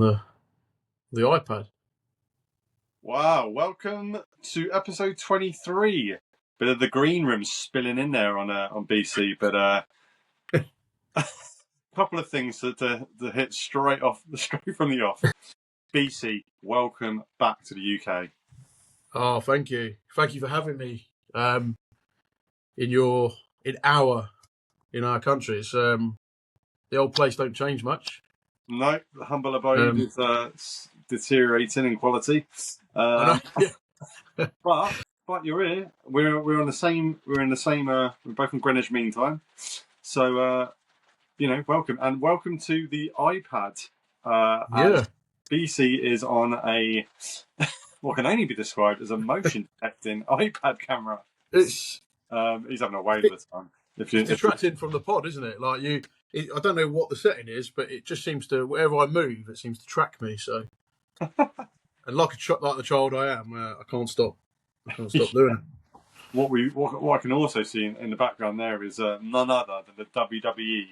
on the iPad. Wow, welcome to episode 23. Bit of the green room spilling in there on BC, but a couple of things to hit straight from the off. BC, welcome back to the UK. Oh, thank you for having me in our country. It's the old place don't change much. No, the humble abode is deteriorating in quality. I know. Yeah. But you're here. We're in the same. We're both in Greenwich Mean Time. So welcome to the iPad. Yeah. BC is on a what can only be described as a motion detecting iPad camera. It's he's having a whale of a time. It's distracting from the pod, isn't it? Like I don't know what the setting is, but it just seems to, wherever I move, it seems to track me. So, and like the child I am, I can't stop. Doing it. What I can also see in the background there is none other than the WWE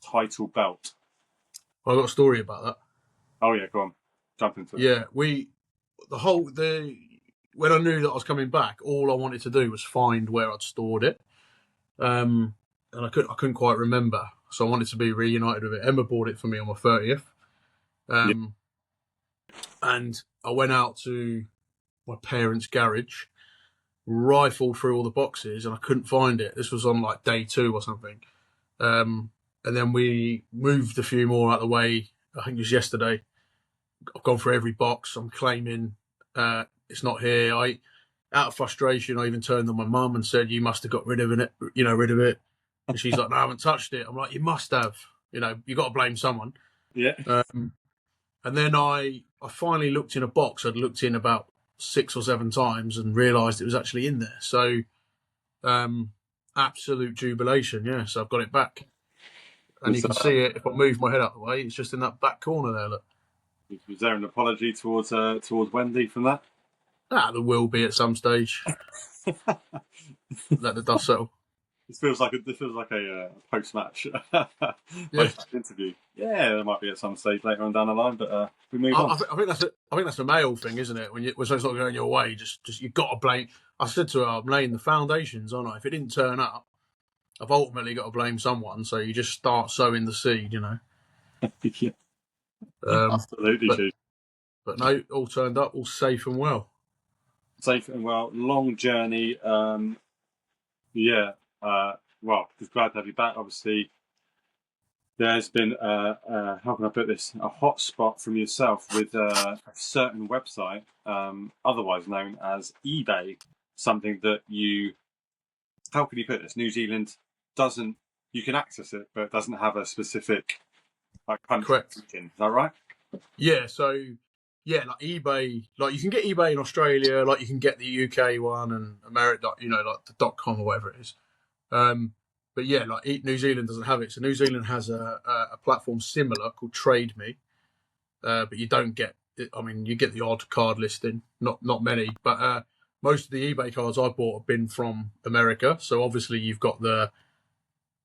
title belt. I got a story about that. Oh yeah, go on, jump into it. Yeah, when I knew that I was coming back, all I wanted to do was find where I'd stored it, and I couldn't quite remember. So I wanted to be reunited with it. Emma bought it for me on my 30th, and I went out to my parents' garage, rifled through all the boxes, and I couldn't find it. This was on like day 2 or something, and then we moved a few more out of the way. I think it was yesterday. I've gone through every box. I'm claiming it's not here. Out of frustration, I even turned on my mum and said, "You must have got rid of it, And she's like, "No, I haven't touched it." I'm like, "You must have. You got to blame someone." Yeah. And then I finally looked in a box I'd looked in about 6 or 7 times and realised it was actually in there. So, absolute jubilation. Yeah. So I've got it back, and you can see it if I move my head out the way. It's just in that back corner there. Look. Was there an apology towards Wendy from that? There will be at some stage. Let the dust settle. This feels like a post-match interview. Yeah, there might be at some stage later on down the line, but we move on. I think that's a male thing, isn't it? When something's not going your way, just you've got to blame. I said to her, "I'm laying the foundations, aren't I? If it didn't turn up, I've ultimately got to blame someone. So you just start sowing the seed, Yeah. Absolutely. But no, all turned up, all safe and well. Safe and well. Long journey. Well, just glad to have you back. Obviously, there's been how can I put this? A hotspot from yourself with a certain website, otherwise known as eBay. Something that how can you put this? New Zealand doesn't. You can access it, but it doesn't have a specific country. Correct. Is that right? Yeah. So. Yeah, like eBay, like you can get eBay in Australia, like you can get the UK one and America, like the .com or whatever it is. But yeah, like New Zealand doesn't have it. So New Zealand has a platform similar called Trade Me, but you don't get it. I mean, you get the odd card listing, not many, but most of the eBay cards I bought have been from America. So obviously you've got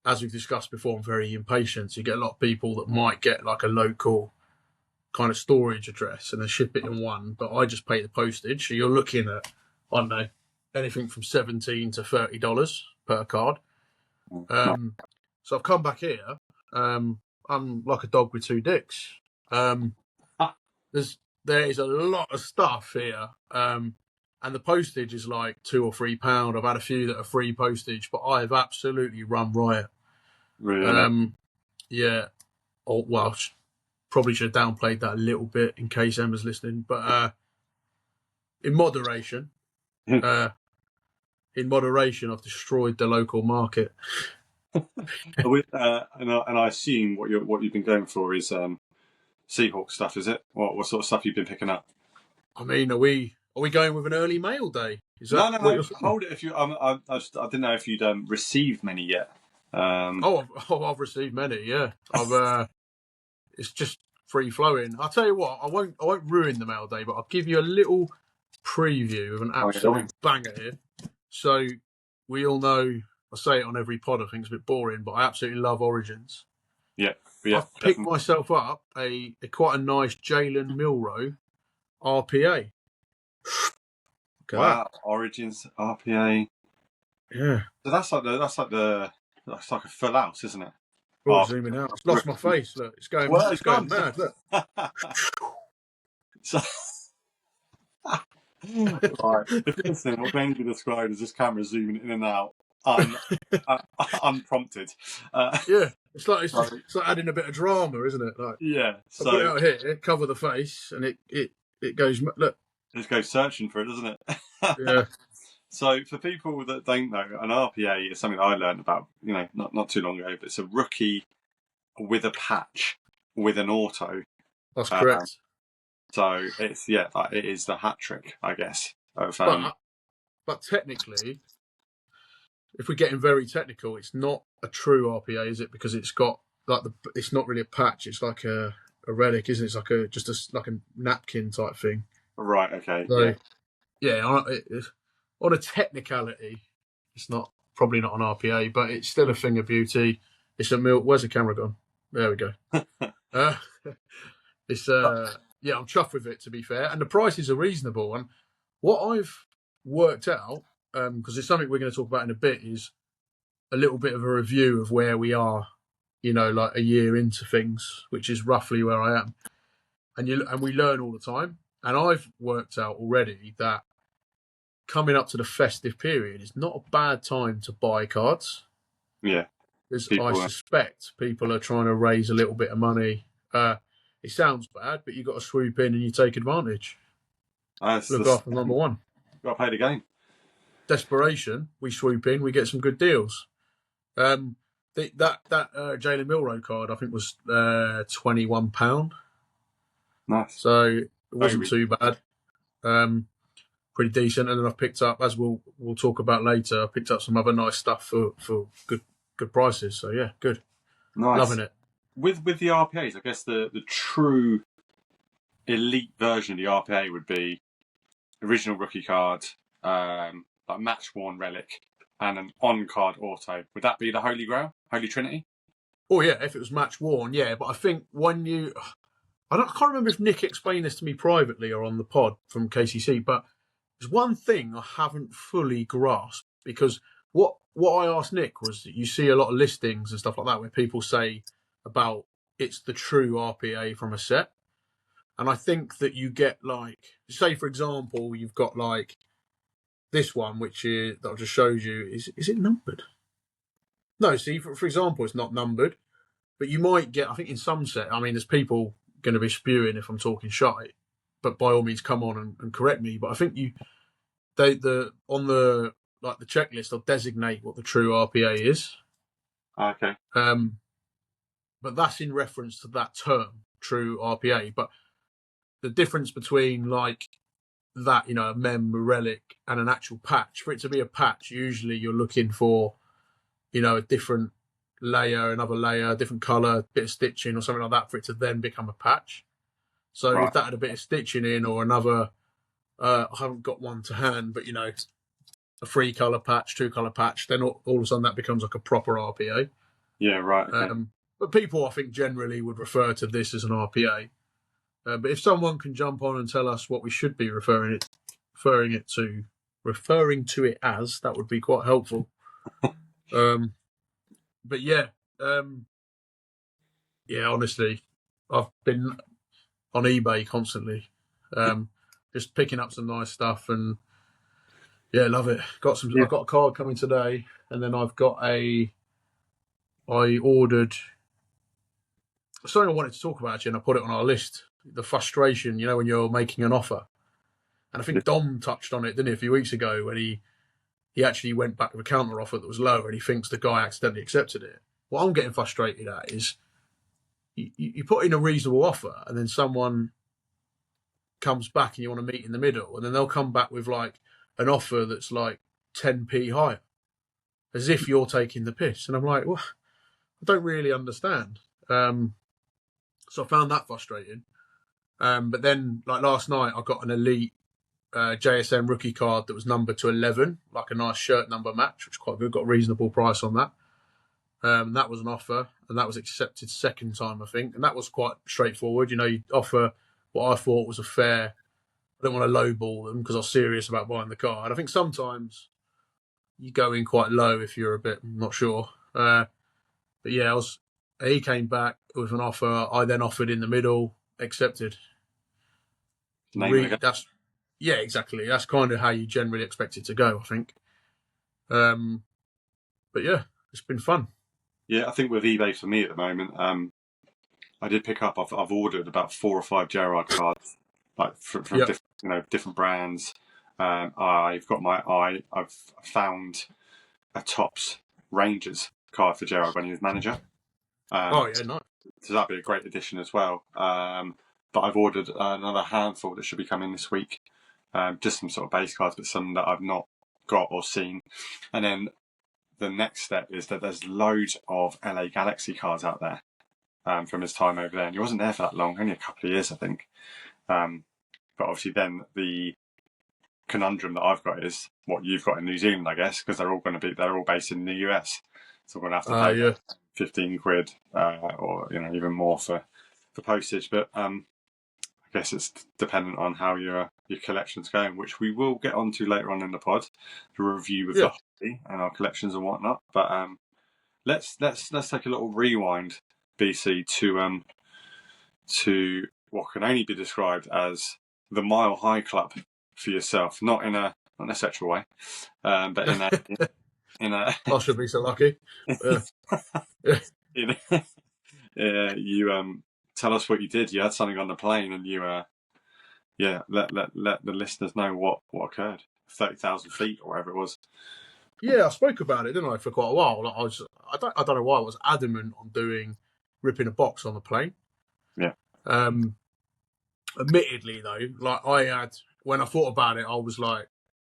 as we've discussed before, I'm very impatient. So you get a lot of people that might get like a local kind of storage address and then ship it in one, but I just pay the postage. So you're looking at, I don't know, anything from $17 to $30 per card. So I've come back here. I'm like a dog with 2 dicks. There is a lot of stuff here, and the postage is like £2 or £3. I've had a few that are free postage, but I've absolutely run riot. Really? Yeah. Oh well. Probably should have downplayed that a little bit in case Emma's listening, but in moderation, I've destroyed the local market. And I assume what you've been going for is Seahawks stuff, is it? What sort of stuff you've been picking up? I mean, are we going with an early mail day? Is that no. Hold it. If you, I didn't know if you'd received many yet. I've received many. Yeah, it's just free flowing. I'll tell you what, I won't ruin the mail day, but I'll give you a little preview of an absolute banger here. So we all know, I say it on every pod, I think it's a bit boring, but I absolutely love Origins. Yeah, I've picked definitely. myself up a quite a nice Jalen Milroe RPA. Look at that. Wow, Origins RPA. Yeah. So that's like a full house, isn't it? Oh, Oh, zooming out. It's lost my face. Look, it's going well, it's gone. mad. Look. So, right, if you're listening, what can be described as this camera zooming in and out, uh, unprompted. Yeah. It's like So, it's like adding a bit of drama, isn't it? Like yeah, I put it so out here, cover the face, and it goes. Look. just go searching for it, doesn't it? Yeah. So for people that don't know, an RPA is something I learned about, not too long ago. But it's a rookie with a patch with an auto. That's Uh, correct. so it's like, it is the hat trick, I guess. Of But technically, if we're getting very technical, it's not a true RPA, is it? Because it's got like it's not really a patch. It's like a relic, isn't it? It's like like a napkin type thing. right, okay, So on a technicality, it's probably not an RPA, but it's still a thing of beauty. It's Where's the camera gone? There we go. It's I'm chuffed with it, to be fair, and the prices are reasonable. And what I've worked out, because it's something we're going to talk about in a bit, is a little bit of a review of where we are, like a year into things, which is roughly where I am. And we learn all the time. And I've worked out already that coming up to the festive period is not a bad time to buy cards. yeah. Because I suspect people are trying to raise a little bit of money. It sounds bad, but you've got to swoop in and you take advantage. Look after number one. Got to play the game. Desperation, we swoop in, we get some good deals. That Jalen Milroe card, I think, was £21. Nice. So it wasn't too bad. Pretty decent. And then I've picked up, as we'll talk about later, I picked up some other nice stuff for good prices. So yeah, good. Nice. Loving it. With the RPAs, I guess the true elite version of the RPA would be original rookie card, like match worn relic, and an on card auto. Would that be the Holy Grail, Holy Trinity? Oh yeah, if it was match worn, yeah. But I think I can't remember if Nick explained this to me privately or on the pod from KCC, but there's one thing I haven't fully grasped, because what I asked Nick was that you see a lot of listings and stuff like that where people say about it's the true RPA from a set. And I think that you get, like, say for example, you've got like this one, which is that I just showed you. Is it numbered? No, see, for example, it's not numbered, but you might get, I think in some set, I mean, there's people going to be spewing if I'm talking shite, but by all means come on and correct me. But I think on the checklist, they'll designate what the true RPA is. Okay. But that's in reference to that term, true RPA. But the difference between like that, a mem, a relic, and an actual patch, for it to be a patch, usually you're looking for, a different layer, another layer, different color, bit of stitching or something like that for it to then become a patch. So right. If that had a bit of stitching in or another, I haven't got one to hand, but a 3-color patch, 2-color patch, then all of a sudden that becomes like a proper RPA. Yeah, right. Okay. But people, I think, generally would refer to this as an RPA. But if someone can jump on and tell us what we should be referring to it as, that would be quite helpful. But yeah, honestly, I've been on eBay constantly, just picking up some nice stuff, and yeah, love it. I've got a card coming today, and then I ordered something I wanted to talk about actually, and I put it on our list. The frustration, when you're making an offer, and I think Dom touched on it, didn't he, a few weeks ago, when he actually went back with a counter offer that was lower, and he thinks the guy accidentally accepted it. What I'm getting frustrated at is you put in a reasonable offer, and then someone comes back and you want to meet in the middle, and then they'll come back with like an offer that's like 10p higher, as if you're taking the piss. And I'm like, well, I don't really understand. So I found that frustrating. But then, like last night, I got an elite JSM rookie card that was numbered to 11, like a nice shirt number match, which is quite good. Got a reasonable price on that. That was an offer. And and that was accepted second time, I think, and that was quite straightforward. You know, you offer what I thought was a fair. I don't want to lowball them because I was serious about buying the car, and I think sometimes you go in quite low if you're a bit not sure. But yeah, he came back with an offer. I then offered in the middle, accepted. That's yeah, exactly. That's kind of how you generally expect it to go, I think. But yeah, it's been fun. Yeah, I think with eBay for me at the moment, I did pick up. I've ordered about 4 or 5 Gerrard cards, like from different brands. I've found a Topps Rangers card for Gerrard when he was manager. Oh yeah, nice. So that'd be a great addition as well. But I've ordered another handful that should be coming this week. Just some sort of base cards, but some that I've not got or seen. And then the next step is that there's loads of LA Galaxy cards out there from his time over there. And he wasn't there for that long, only a couple of years, I think. But obviously then the conundrum that I've got is what you've got in New Zealand, I guess, because they're all based in the US. So we're going to have to pay 15 quid or even more for postage. But I guess it's dependent on how your collection's going, which we will get onto later on in the pod, to review with the hobby and our collections and whatnot. But let's take a little rewind, BC, to what can only be described as the Mile High Club for yourself, not in a sexual way, but in a I should be so lucky. You tell us what you did. You had something on the plane, and you let the listeners know what occurred. 30,000 feet or whatever it was. Yeah, I spoke about it, didn't I, for quite a while. Like I don't know why I was adamant on ripping a box on the plane. Yeah. Admittedly, though, when I thought about it, I was like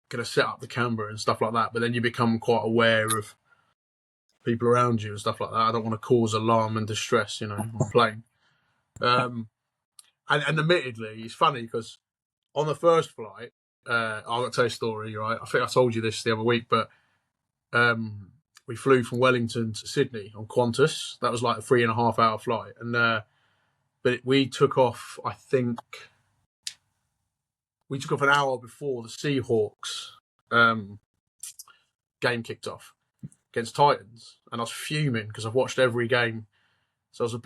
going to set up the camera and stuff like that. But then you become quite aware of people around you and stuff like that. I don't want to cause alarm and distress, on the plane. And admittedly, it's funny because on the first flight, I've got to tell you a story, right? I think I told you this the other week, but we flew from Wellington to Sydney on Qantas. That was like a 3.5 hour flight. And but we took off, I think, an hour before the Seahawks game kicked off against Titans. And I was fuming because I've watched every game. So I was a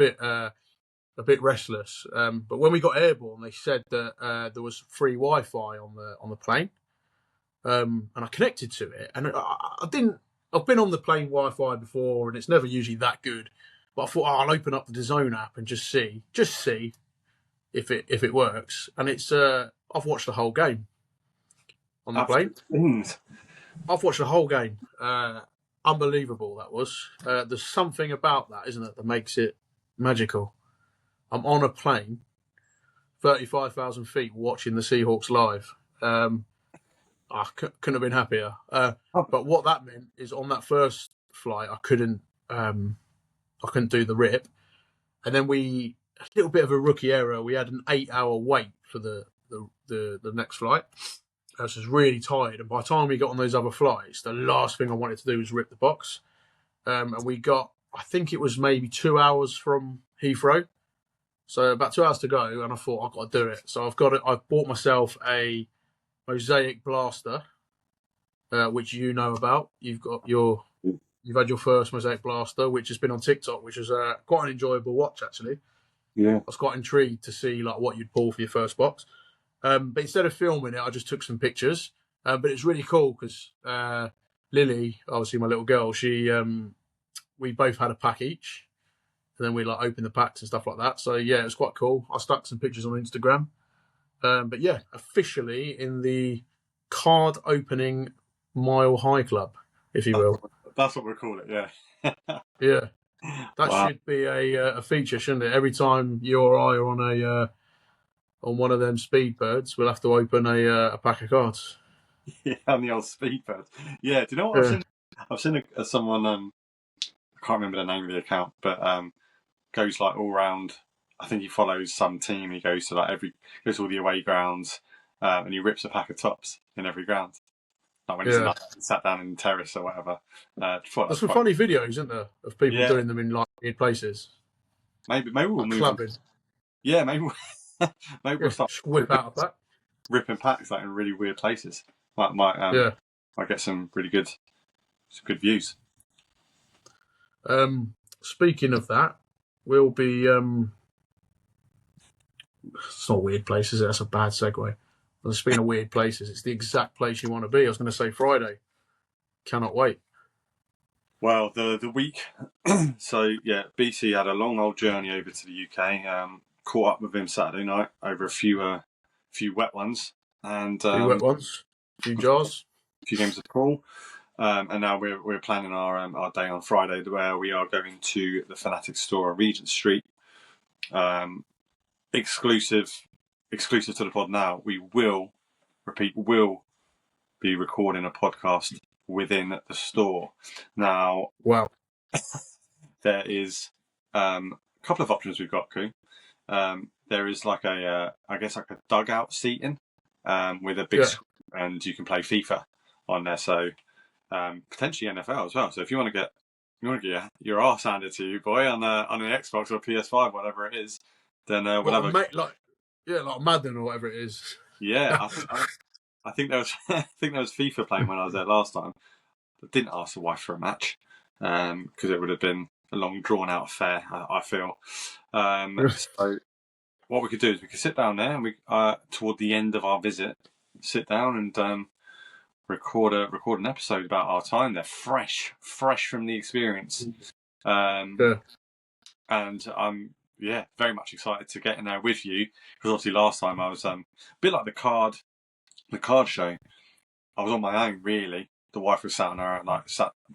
bit restless. But when we got airborne, they said that there was free Wi-Fi on the plane. And I connected to it. And I've been on the plane Wi-Fi before, and it's never usually that good. But I thought, I'll open up the DAZN app and just see if it works. And it's I've watched the whole game on the plane. I've watched the whole game. Unbelievable that was. There's something about that, isn't it, that makes it magical. I'm on a plane, 35,000 feet, watching the Seahawks live. I couldn't have been happier. But what that meant is on that first flight, I couldn't do the rip. And then a little bit of a rookie error. We had an 8-hour wait for the next flight. I was just really tired. And by the time we got on those other flights, the last thing I wanted to do was rip the box. And we got, I think it was maybe 2 hours from Heathrow. So about 2 hours to go. And I thought, I've got to do it. So I've bought myself a Mosaic blaster, which you know about. You've had your first Mosaic blaster, which has been on TikTok, which was quite an enjoyable watch, actually. Yeah. I was quite intrigued to see what you'd pull for your first box. But instead of filming it, I just took some pictures. But it's really cool because Lily, obviously my little girl, we both had a pack each. And then we opened the packs and stuff like that. So yeah, it was quite cool. I stuck some pictures on Instagram. But yeah, officially in the card opening Mile High Club, if you will. That's what we call it, yeah. Yeah. That should be a feature, shouldn't it? Every time you or I are on one of them speed birds, we'll have to open a pack of cards. Yeah, on the old speed birds. Yeah, do you know what I've seen someone, I can't remember the name of the account, but goes all round. I think he follows some team. He goes to goes to all the away grounds, and he rips a pack of Topps in every ground. like when it's Yeah. night, sat down in the terrace or whatever. Thought There's that's some quite, funny videos, isn't there, of people yeah. doing them in like weird places, Maybe we'll like move on. clubbing. Yeah, maybe we'll Yeah, start just whip out of that. ripping packs like in really weird places. Might get some good views. Speaking of that, we'll be. It's not weird places. That's a bad segue. Speaking of weird places, it's the exact place you want to be. I was going to say Friday. Cannot wait. Well, the week. So yeah, BC had a long old journey over to the UK. Caught up with him Saturday night over a few wet ones and Few wet ones, few jars. a few games of pool. And now we're planning our day on Friday, where we are going to the Fanatics store on Regent Street. Exclusive to the pod. Now we will be recording a podcast within the store. Now, Wow. there is a couple of options we've got, Koo. There is like a dugout seating with a big screen, and you can play FIFA on there. So potentially NFL as well. So if you want to get your arse handed to you, boy, on an Xbox or PS5, whatever it is, then we'll have like Madden or whatever it is. Yeah, I think there was FIFA playing when I was there last time. I didn't ask the wife for a match because it would have been a long, drawn-out affair. I feel. So what we could do is we could sit down there and we toward the end of our visit, sit down and record an episode about our time there, fresh from the experience. And I'm very much excited to get in there with you, because obviously last time I was a bit like the card show. I was on my own, really. The wife was sat on her,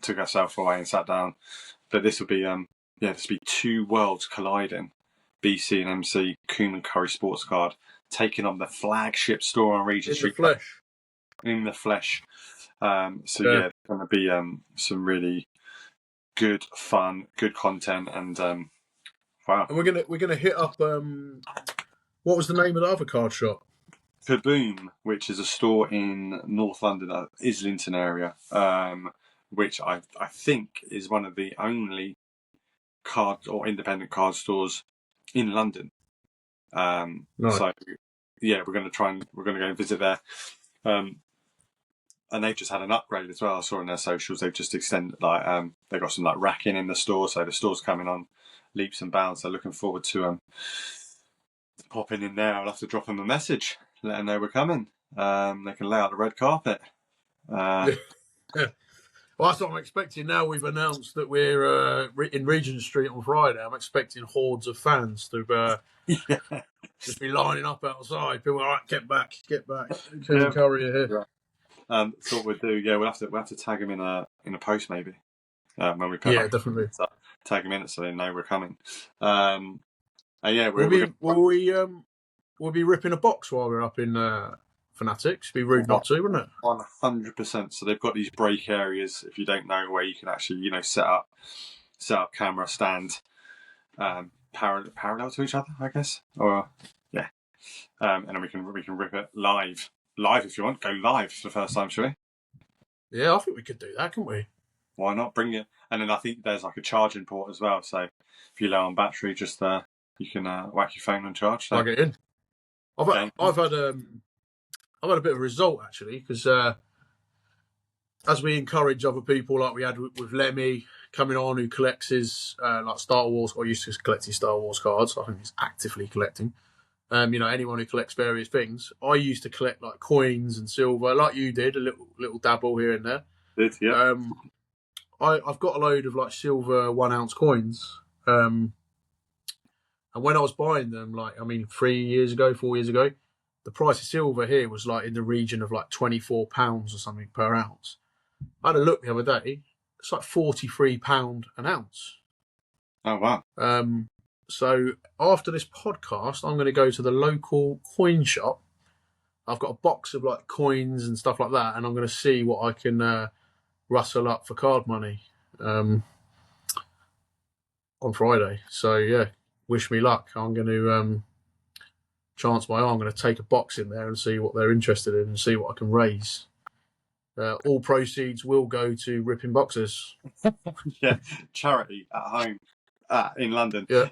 took herself away and sat down. But this would be two worlds colliding. BC and MC, Coombe and Curry Sports Card, taking on the flagship store on Regent Street. In the flesh. It's going to be some really good fun, good content, and wow. And we're gonna hit up what was the name of the other card shop? Kaboom, which is a store in North London, Islington area, which I think is one of the only card or independent card stores in London. Nice. So yeah, we're going to go and visit there. And they've just had an upgrade as well. I saw on their socials they've just extended they've got some racking in the store, so the store's coming on leaps and bounds. So looking forward to popping in there. I'll have to drop them a message, let them know we're coming. They can lay out the red carpet. Well, that's what I'm expecting. Now we've announced that we're in Regent Street on Friday. I'm expecting hordes of fans to just be lining up outside. People, all right, get back. Curry are here. That's what we'll do. Yeah, we'll have to tag them in a post maybe when we put. Yeah, definitely. Tag them in it so they know we're coming. We'll be ripping a box while we're up in Fanatics. Be rude not to, wouldn't it? 100%. So they've got these break areas, if you don't know, where you can actually set up camera stand parallel to each other, I guess. Or yeah, and then we can rip it live if you want. Go live for the first time, shall we? Yeah, I think we could do that, couldn't we? Why not? Bring it. And then I think there's a charging port as well. So if you're low on battery, just you can whack your phone on charge. So. Plug it in. I've had a bit of a result actually, because as we encourage other people, like we had with Lemmy coming on, who collects his Star Wars, or used to collect his Star Wars cards. I think he's actively collecting. Anyone who collects various things. I used to collect coins and silver, like you did, a little dabble here and there. Yeah. I've got a load of silver 1 ounce coins. And when I was buying them, 4 years ago, the price of silver here was in the region of £24 or something per ounce. I had a look the other day. It's £43 an ounce. Oh wow! So after this podcast, I'm going to go to the local coin shop. I've got a box of coins and stuff like that, and I'm going to see what I can rustle up for card money on Friday. So yeah, wish me luck. I'm going to chance my arm. I'm going to take a box in there and see what they're interested in and see what I can raise. All proceeds will go to ripping boxes. Yeah, charity at home in London. Yeah.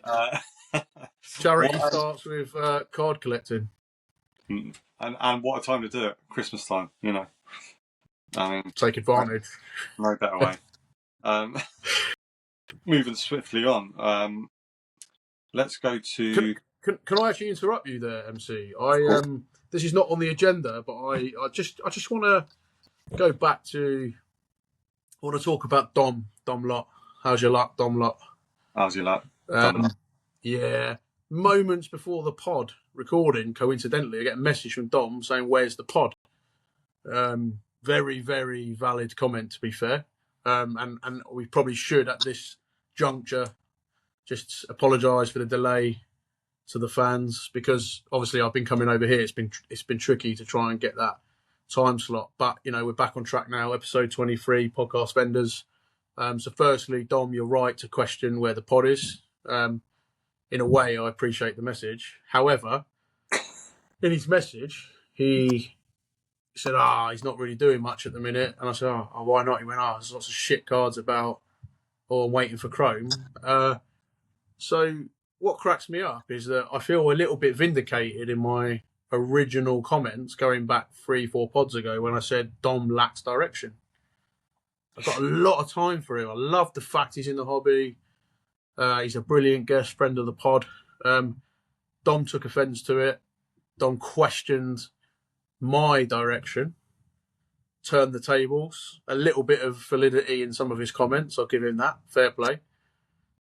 Charity What, starts with card collecting. and what a time to do it, Christmas time, you know. I mean, Take advantage. no better way. Moving swiftly on, let's go to... Can I actually interrupt you there, MC? This is not on the agenda, but I just want to go back to... I want to talk about Dom Lot. How's your luck, Dom Lot? How's your luck? Yeah. Moments before the pod recording, coincidentally, I get a message from Dom saying, "Where's the pod?" Very, very valid comment, to be fair. And we probably should, at this juncture, just apologise for the delay to the fans, because obviously I've been coming over here. It's been tricky to try and get that time slot, but you know, we're back on track now. Episode 23, podcast vendors. So firstly, Dom, you're right to question where the pod is. In a way, I appreciate the message. However, in his message, he said, he's not really doing much at the minute. And I said, why not? He went, there's lots of shit cards about, or I'm waiting for Chrome. So what cracks me up is that I feel a little bit vindicated in my original comments going back 3-4 pods ago when I said Dom lacks direction. I've got a lot of time for him. I love the fact he's in the hobby. He's a brilliant guest, friend of the pod. Dom took offence to it. Dom questioned my direction, turned the tables. A little bit of validity in some of his comments. I'll give him that. Fair play.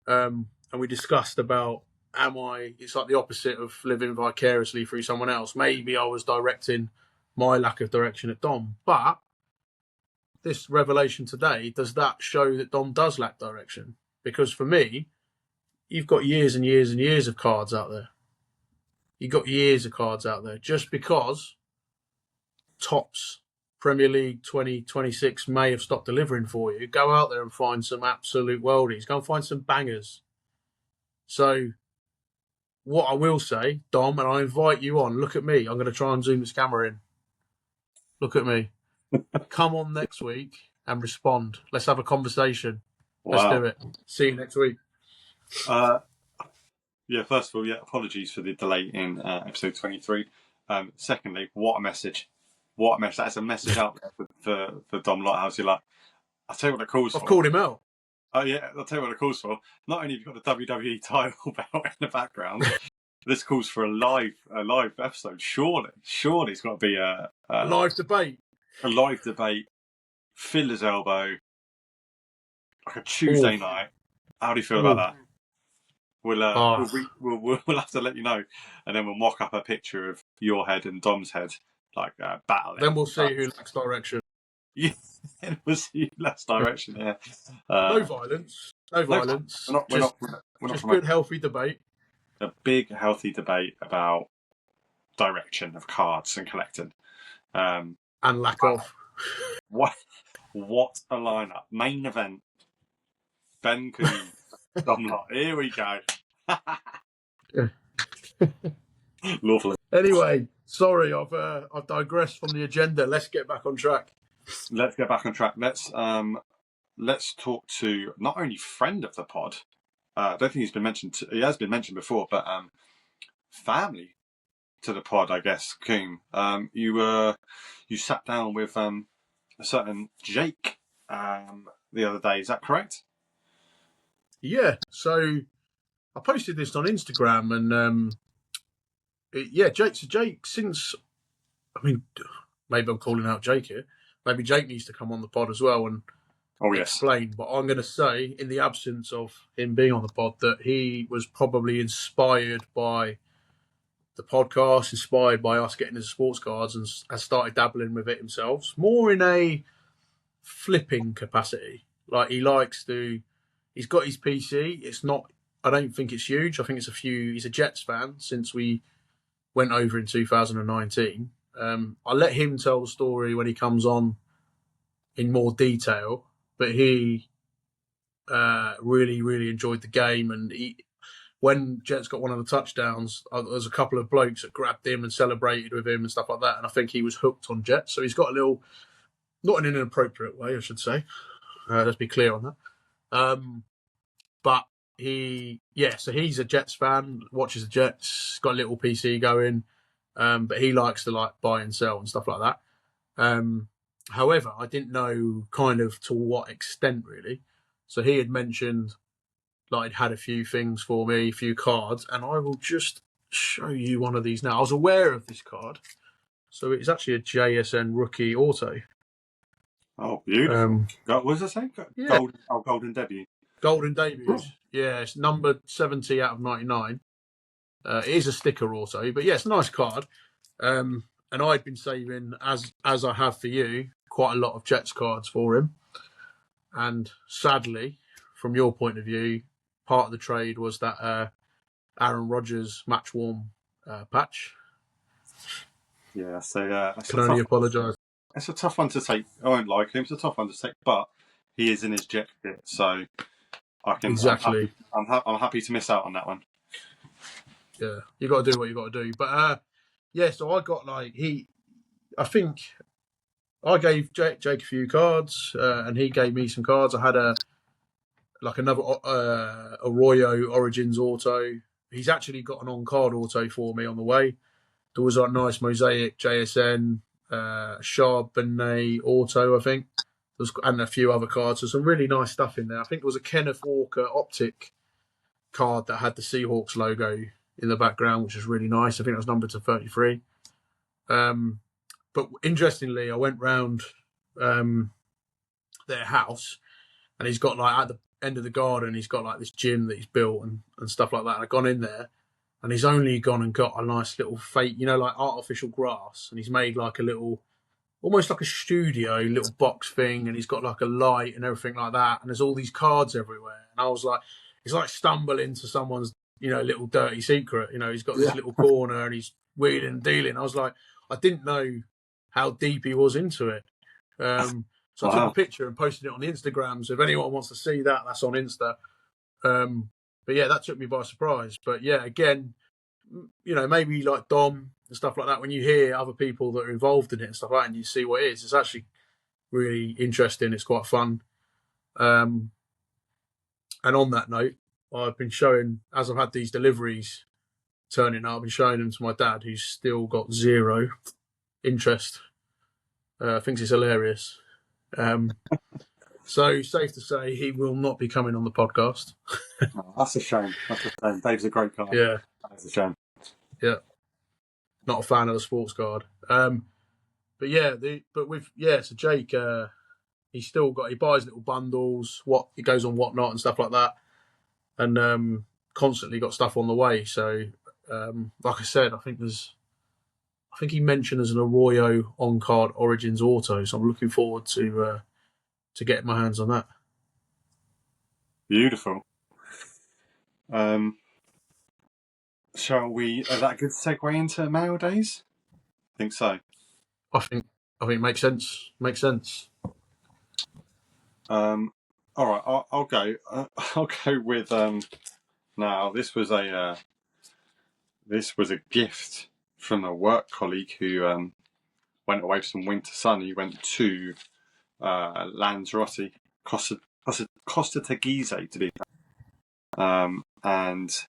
And we discussed about, it's like the opposite of living vicariously through someone else. Maybe I was directing my lack of direction at Dom. But this revelation today, does that show that Dom does lack direction? Because for me, you've got years and years and years of cards out there. You've got years of cards out there. Just because Topps Premier League 2026 may have stopped delivering for you, go out there and find some absolute worldies. Go and find some bangers. So what I will say, Dom, and I invite you on, look at me. I'm going to try and zoom this camera in. Look at me. Come on next week and respond. Let's have a conversation. Wow. Let's do it. See you next week. First of all, apologies for the delay in episode 23. Secondly, what a message. What a message. That's a message out there for Dom Lot. How's your luck? I'll tell you what it calls for. I've called him out. I'll tell you what it calls for. Not only have you got the WWE title belt in the background, this calls for a live episode. Surely it's got to be a live debate. A live debate. Fill his elbow. Like a Tuesday night. How do you feel about that? We'll have to let you know, and then we'll mock up a picture of your head and Dom's head, like battling. Then we'll see who lacks direction. Yeah, we'll see who lacks direction. Yeah. No violence. No violence. We're not just good, healthy debate. A big, healthy debate about direction of cards and collecting. And lack of. What a lineup! Main event. Ben Coon. Dom Lot. Here we go. Lovely. Anyway, sorry, I've digressed from the agenda. Let's get back on track. Let's talk to not only friend of the pod. I don't think he's been mentioned. He has been mentioned before, but family to the pod, I guess. Coom, you sat down with a certain Jake the other day. Is that correct? Yeah, so I posted this on Instagram, and Jake, since, maybe I'm calling out Jake here. Maybe Jake needs to come on the pod as well and explain. But I'm going to say, in the absence of him being on the pod, that he was probably inspired by the podcast, inspired by us getting into sports cards, and has started dabbling with it himself, more in a flipping capacity. Like, he likes to... He's got his PC. It's not... I don't think it's huge. I think it's a few... He's a Jets fan since we went over in 2019. I'll let him tell the story when he comes on in more detail. But he really, really enjoyed the game. And when Jets got one of the touchdowns, there was a couple of blokes that grabbed him and celebrated with him and stuff like that. And I think he was hooked on Jets. So he's got a little not in an inappropriate way, I should say. Let's be clear on that. But so he's a Jets fan, watches the Jets, got a little PC going, but he likes to like buy and sell and stuff like that. However, I didn't know kind of to what extent really. So he had mentioned like he'd had a few things for me, a few cards, and I will just show you one of these now. I was aware of this card. So it's actually a JSN rookie auto. Oh, beautiful. What does it say? Yeah. Golden debut. Golden debuts. Yeah, it's numbered 70 out of 99. It is a sticker auto, but yeah, it's a nice card. And I'd been saving, as I have for you, quite a lot of Jets cards for him. And sadly, from your point of view, part of the trade was that Aaron Rodgers match warm patch. Yeah, so can only apologise. It's a tough one to take. I won't like him. It's a tough one to take, but he is in his Jet kit, so I can. Exactly. I'm happy to miss out on that one. Yeah, you got to do what you got to do. But yeah, so I got like I think I gave Jake a few cards, and he gave me some cards. I had another Arroyo Origins auto. He's actually got an on-card auto for me on the way. There was a nice Mosaic JSN Charbonnet auto, I think. And a few other cards. So some really nice stuff in there. I think there was a Kenneth Walker optic card that had the Seahawks logo in the background, which was really nice. I think it was numbered to 33. But interestingly, I went round their house, and he's got like at the end of the garden, he's got like this gym that he's built and stuff like that. And I've gone in there, and he's only gone and got a nice little fake, like artificial grass, and he's made like a little, almost like a studio little box thing, and he's got like a light and everything like that, and there's all these cards everywhere. And I was like, it's like stumble into someone's little dirty secret. He's got this little corner and he's wheeling and dealing. I was like, I didn't know how deep he was into it. So I took a picture and posted it on Instagram. So if anyone wants to see that, that's on Insta. But yeah, that took me by surprise. But yeah, again, maybe like Dom and stuff like that, when you hear other people that are involved in it and stuff like that, and you see what it is, it's actually really interesting. It's quite fun. And on that note, I've been showing, as I've had these deliveries turning up, I've been showing them to my dad, who's still got zero interest. Thinks it's hilarious. So safe to say he will not be coming on the podcast. Oh, that's a shame. Dave's a great guy. Yeah. That's a shame. Yeah. Not a fan of the sports card. But yeah, so Jake, he buys little bundles, he goes on Whatnot and stuff like that. And constantly got stuff on the way. So like I said, I think he mentioned there's an Arroyo on-card Origins auto, so I'm looking forward to getting my hands on that. Beautiful. Shall we? Is that a good segue into mail days? I think so. I think it makes sense. Makes sense. All right, I'll go. I'll go with. Now this was a gift from a work colleague who went away for some winter sun. He went to Lanzarote, Costa Teguise to be and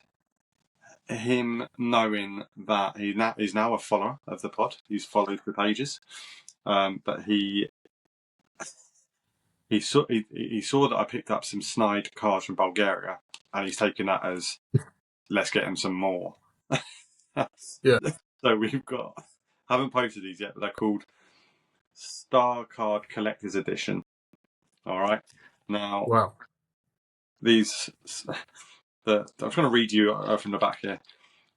him knowing that he's now a follower of the pod. He's followed the pages, but he saw that I picked up some snide cards from Bulgaria, and he's taken that as let's get him some more. Yeah. So we've got, haven't posted these yet, but they're called Star Card Collector's Edition. All right. Now, wow. These, I'm trying to read you from the back here.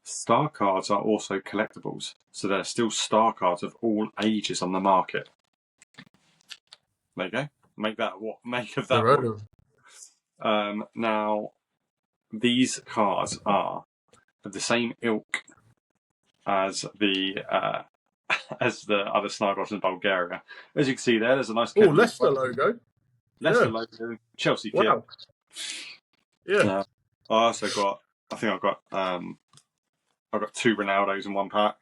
Star cards are also collectibles, so there are still star cards of all ages on the market. There you go. Make of that. Now, these cards are of the same ilk as the other Snyders in Bulgaria. As you can see there's a nice. Oh, Leicester logo. Leicester logo. Chelsea kit. Wow. Yeah. I also got. I think I've got 2 Ronaldos in one pack.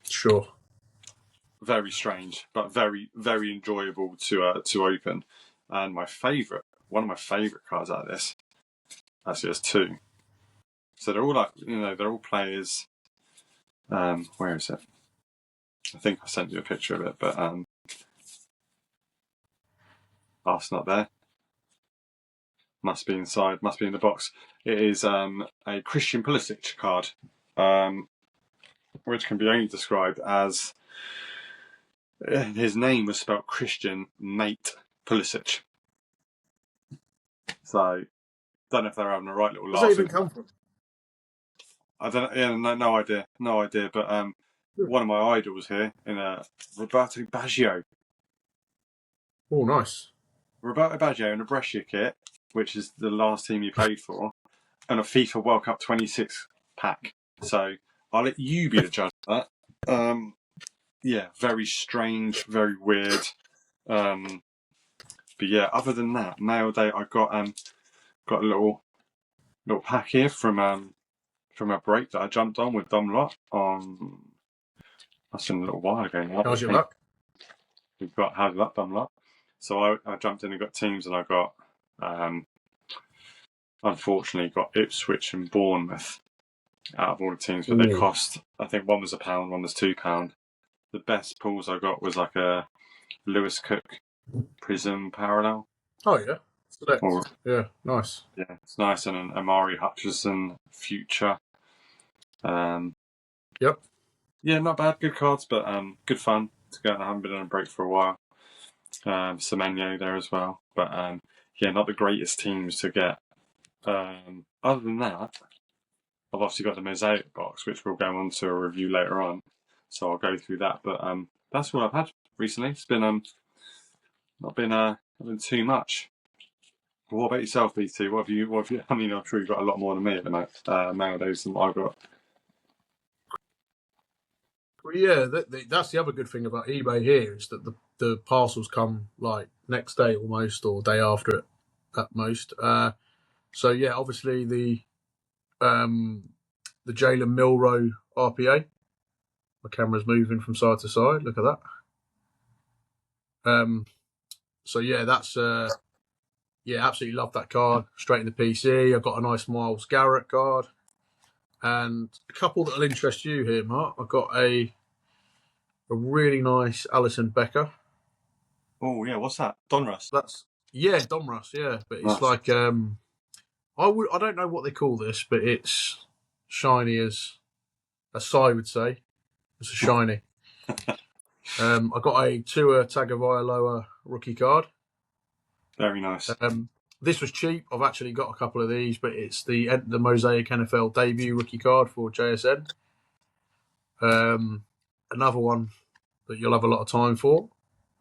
Sure. very strange, but very, very enjoyable to open. And one of my favourite cards out of this, actually, there's two. So they're all they're all players. Where is it? I think I sent you a picture of it, but it's not there. Must be inside. Must be in the box. It is a Christian Pulisic card, which can be only described as his name was spelled Christian Nate Pulisic. So, don't know if they're having a right little laugh. Where's that even come from? I don't. Yeah, no idea. But one of my idols here in a Roberto Baggio. Oh, nice. Roberto Baggio in a Brescia kit, which is the last team he played for, and a FIFA World Cup 26 pack. So I'll let you be the judge of that. Yeah, very strange, very weird. But yeah, other than that, mail day, I got a little pack here from a break that I jumped on with Dom Lot on. That's been a little while ago now. How's your luck? We've got how's luck, Dom Lot. So I jumped in and got teams, and I got unfortunately got Ipswich and Bournemouth out of all the teams, but they cost, I think one was £1, one was £2. The best pulls I got was like a Lewis Cook Prism Parallel. Oh yeah, yeah, nice. Yeah, it's nice, and an Amari Hutchison Future. Yep. Yeah, not bad. Good cards, but good fun to go. I haven't been on a break for a while. Semenyo there as well, but yeah, not the greatest teams to get. Other than that, I've obviously got the Mosaic box, which we'll go on to a review later on, so I'll go through that. But that's what I've had recently. It's been not been too much. What about yourself, BT? What have you? I mean, I'm sure you've got a lot more than me at the moment nowadays than what I've got. Well, yeah, that's the other good thing about eBay here is that the parcels come like next day almost, or day after it at most. So yeah, obviously the Jalen Milroe RPA. My camera's moving from side to side. Look at that. So yeah, that's absolutely love that card. Straight in the PC. I've got a nice Miles Garrett card, and a couple that'll interest you here, Mark. I've got a really nice Alison Becker. Oh yeah, what's that? Donruss. Donruss. Yeah, but it's nice. Like I don't know what they call this, but it's shiny as Sai would say. It's a shiny. I got a Tua Tagovailoa rookie card. Very nice. This was cheap. I've actually got a couple of these, but it's the Mosaic NFL debut rookie card for JSN. Another one that you'll have a lot of time for.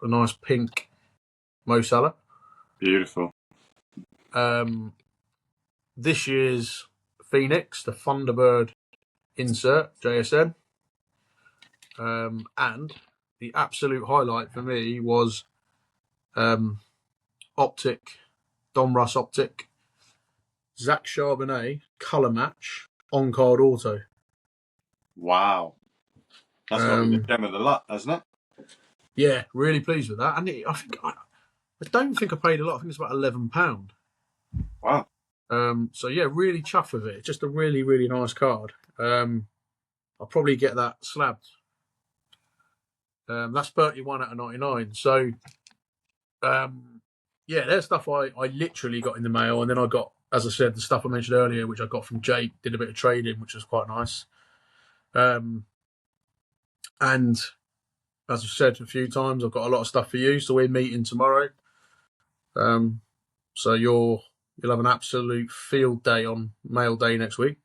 A nice pink Mo Salah. Beautiful. This year's Phoenix, the Thunderbird insert, JSN. And the absolute highlight for me was Optic, Donruss Optic, Zach Charbonnet, colour match, on-card auto. Wow. That's got to be the gem of the lot, hasn't it? Yeah, really pleased with that. And I don't think I paid a lot. I think it's about £11. Wow. So yeah, really chuffed with it. Just a really, really nice card. I'll probably get that slabbed. That's 31 out of 99. So, yeah, there's stuff I literally got in the mail, and then I got, as I said, the stuff I mentioned earlier, which I got from Jake. Did a bit of trading, which was quite nice. And as I've said a few times, I've got a lot of stuff for you. So we're meeting tomorrow. So you'll have an absolute field day on mail day next week.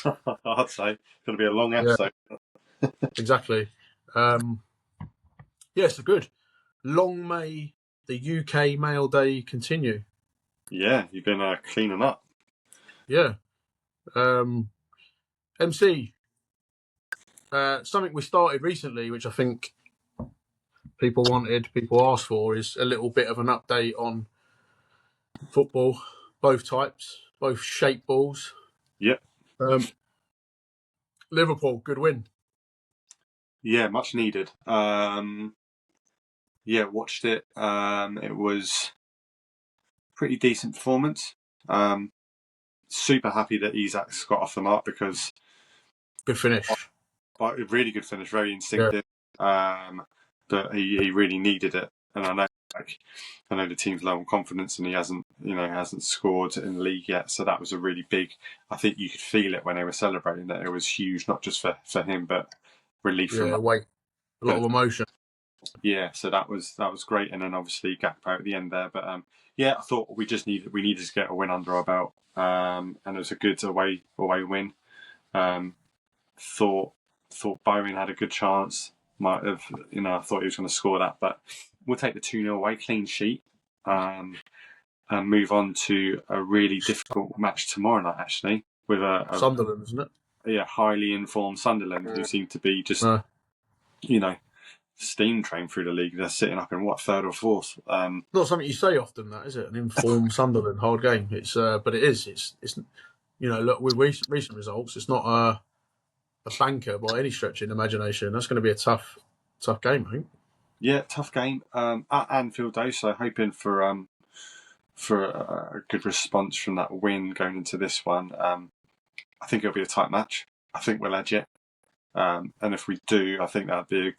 I'd say it's going to be a long episode. Yeah, exactly. So good. Long may the UK mail day continue. Yeah, you've been cleaning up. Yeah. MC, something we started recently, which I think people asked for, is a little bit of an update on football, both types, both shape balls. Yep. Liverpool, good win. Yeah, much needed. Yeah, watched it. It was pretty decent performance. Super happy that Isak's got off the mark because Good finish. a really good finish, very Yeah, instinctive. But he really needed it, and I know the team's low on confidence, and he hasn't scored in the league yet. So that was a really big. I think you could feel it when they were celebrating that it was huge, not just for him, but relief from yeah. that. Wait, a lot of emotion. Yeah, so that was great, and then obviously Gakpo at the end there. But yeah, I thought we needed to get a win under our belt, and it was a good away win. Um, thought Bowen had a good chance. Might have, I thought he was going to score that, but we'll take the 2-0 away, clean sheet, and move on to a really difficult match tomorrow night. Actually, with Sunderland, isn't it? highly informed Sunderland, who seem to be just No. you know steam train through the league. They're sitting up in what, third or fourth. Not something you say often, that is it? An informed Sunderland hard game. It's but it is. It's look, with recent results, it's not a banker by any stretch of the imagination. That's going to be a tough game, I think. Yeah, tough game at Anfield though. So hoping for a good response from that win going into this one. I think it'll be a tight match. I think we'll edge it, and if we do, I think that'd be a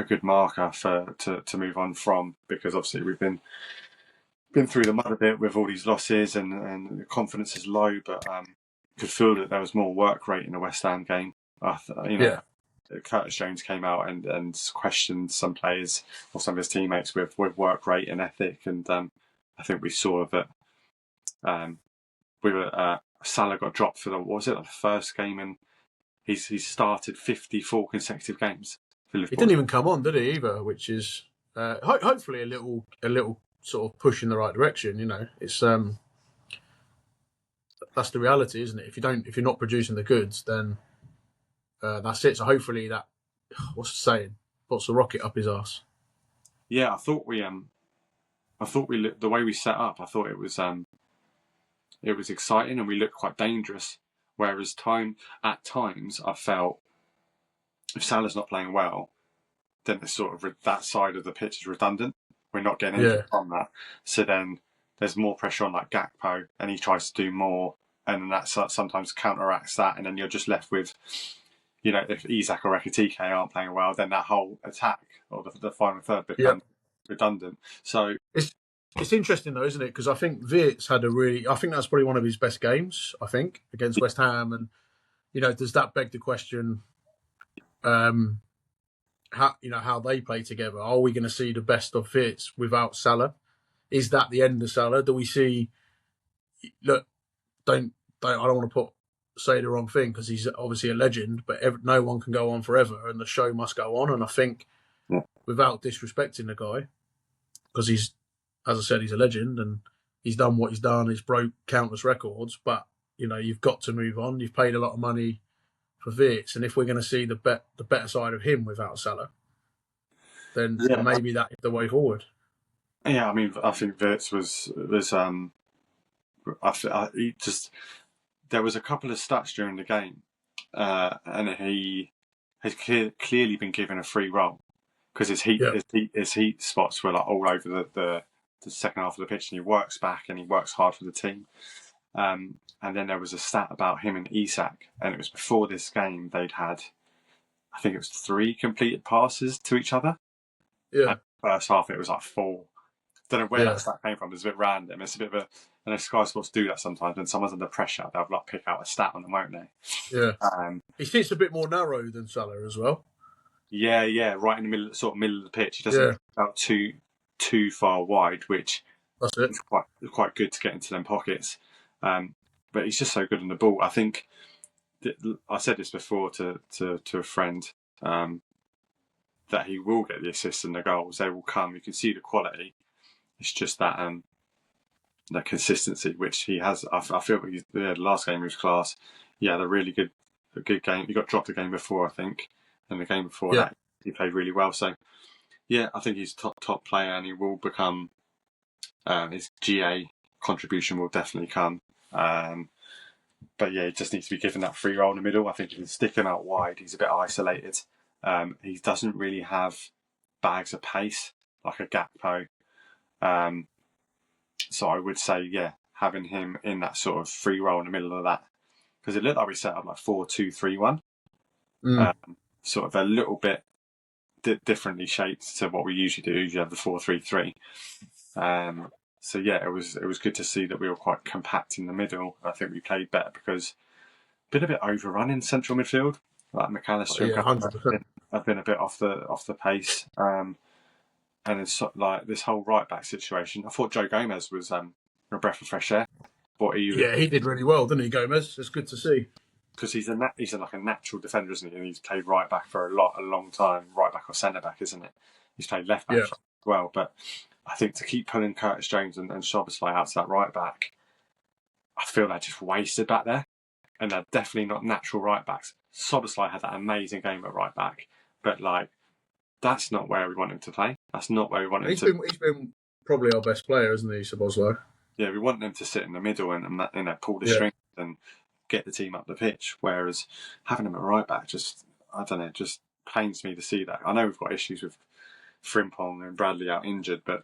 good marker to move on from, because obviously we've been through the mud a bit with all these losses, and the confidence is low. But could feel that there was more work rate in the West Ham game. Yeah. Curtis Jones came out and questioned some players or some of his teammates with work rate and ethic, and I think we saw that. Salah got dropped for the first game, and he's started 54 consecutive games for He Liverpool. didn't even come on, did he? Either, which is hopefully a little sort of push in the right direction. It's that's the reality, isn't it? If you're not producing the goods, then that's it. So hopefully that, what's the saying? Puts the rocket up his arse. Yeah, I thought we the way we set up, I thought it was exciting and we looked quite dangerous. Whereas at times I felt if Salah's not playing well, then it's sort of that side of the pitch is redundant. We're not getting anything from that. So then there's more pressure on like Gakpo, and he tries to do more, and then that sometimes counteracts that, and then you're just left with, if Isak or Ekitike aren't playing well, then that whole attack or the final third becomes redundant. So it's interesting though, isn't it? Because I think Wirtz had I think that's probably one of his best games. I think against West Ham, and does that beg the question? How they play together? Are we going to see the best of Wirtz without Salah? Is that the end of Salah? Do we see? Look, don't I don't want to say the wrong thing, because he's obviously a legend, but no one can go on forever, and the show must go on. And I think, without disrespecting the guy, because he's, as I said, he's a legend and he's done what he's done. He's broke countless records, but you've got to move on. You've paid a lot of money for Wirtz, and if we're going to see the better side of him without Salah, then maybe that is the way forward. Yeah, I mean, I think Wirtz was there was a couple of stats during the game, and he has clearly been given a free role, because his heat spots were like all over the second half of the pitch, and he works back and he works hard for the team. And then there was a stat about him and Isak, and it was before this game they'd had, I think it was 3 completed passes to each other. Yeah. And first half it was like 4. Don't know where that stat came from. It's a bit random. It's a bit of I know Sky Sports do that sometimes. When someone's under pressure, they'll like pick out a stat on them, won't they? Yeah. He sits a bit more narrow than Salah as well. Yeah, right in the middle of the pitch. He doesn't go out too far wide, which is quite good to get into them pockets. But he's just so good on the ball. I think I said this before to a friend, that he will get the assists and the goals. They will come. You can see the quality. It's just that the consistency, which he has. I feel like the last game was class. Yeah, a good game. He got dropped the game before, I think, and the game before that he played really well. So yeah, I think he's top player, and he will become. His GA contribution will definitely come. But yeah, he just needs to be given that free role in the middle. I think if he's sticking out wide, he's a bit isolated. He doesn't really have bags of pace like a Gakpo. So I would say, yeah, having him in that sort of free role in the middle of that, because it looked like we set up like 4-2-3-1, sort of a little bit differently shaped to what we usually do. Usually have the 4-3-3. So yeah, it was good to see that we were quite compact in the middle. I think we played better because been a bit overrun in central midfield. Like McAllister Yeah, 100%. have been a bit off the pace. And it's like this whole right back situation. I thought Joe Gomez was a breath of fresh air. He did really well, didn't he, Gomez? It's good to see. Because he's like a natural defender, isn't he? And he's played right back for a long time. Right back or centre back, isn't it? He's played left back as well. But I think to keep pulling Curtis Jones and Szoboszlai out to that right back, I feel they're just wasted back there. And they're definitely not natural right backs. Szoboszlai had that amazing game at right back, but like that's not where we want him to play. That's not where we want him to. He's been probably our best player, isn't he, Szoboszlai? Yeah, we want him to sit in the middle and pull the strings and get the team up the pitch. Whereas having him at right back, just pains me to see that. I know we've got issues with Frimpong and Bradley out injured, but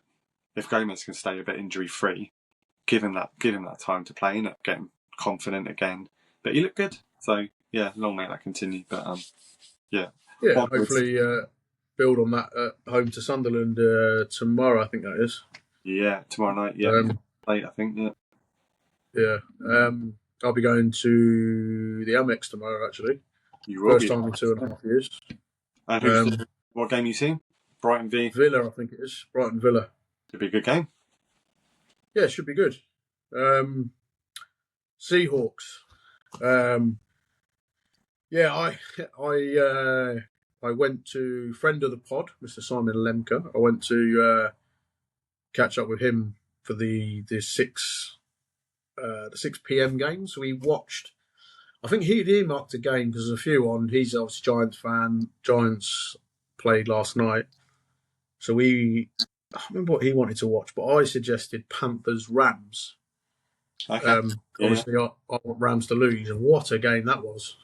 if Gomez can stay a bit injury free, give him that time to play in it, get him confident again. But he looked good, so yeah, long may that continue. But yeah, hopefully build on that at home to Sunderland tomorrow. I think that is. Yeah, tomorrow night. Yeah, late. I think. Yeah. I'll be going to the Amex tomorrow. Actually, first time in 2.5 years. And what game you seen? Brighton v Villa, I think it is. Brighton Villa. Should be a good game. Yeah, it should be good. Seahawks. I went to friend of the pod, Mr. Simon Lemke. I went to catch up with him for the 6 p.m. game. So we watched. I think he'd earmarked a game because there's a few on. He's obviously Giants fan. Giants played last night, so I don't remember what he wanted to watch, but I suggested Panthers Rams. Okay. Obviously, I want Rams to lose, and what a game that was!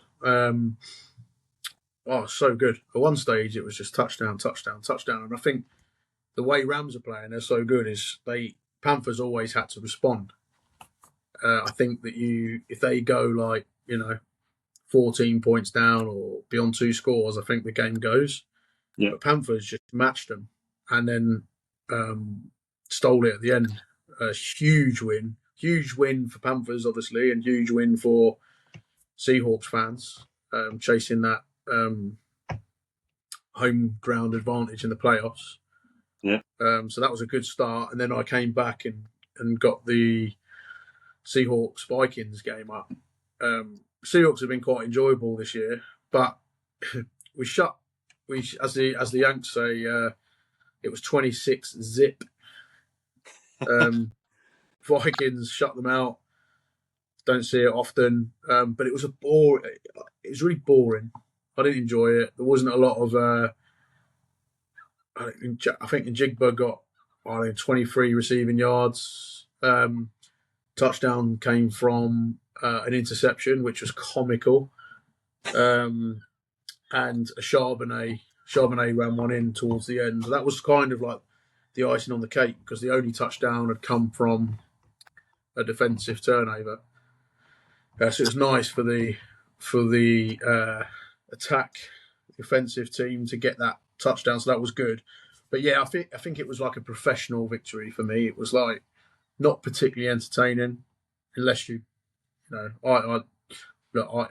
So good. At one stage, it was just touchdown, and I think the way Rams are playing, they're so good. Panthers always had to respond. I think that if they go 14 points down or beyond 2 scores, I think the game goes. Yeah. But Panthers just matched them and then stole it at the end. A huge win for Panthers, obviously, and huge win for Seahawks fans chasing that home ground advantage in the playoffs. Yeah. So that was a good start, and then I came back and got the Seahawks Vikings game up. Seahawks have been quite enjoyable this year, but as the Yanks say, it was 26-0. Vikings shut them out. Don't see it often, but it was it was really boring. I didn't enjoy it. There wasn't a lot of. I think Njigba got 23 receiving yards. Touchdown came from an interception, which was comical, and a Charbonnet ran one in towards the end. That was kind of like the icing on the cake because the only touchdown had come from a defensive turnover. So it was nice for the attack, the offensive team to get that touchdown. So that was good. But yeah, I think it was like a professional victory for me. It was like not particularly entertaining, unless I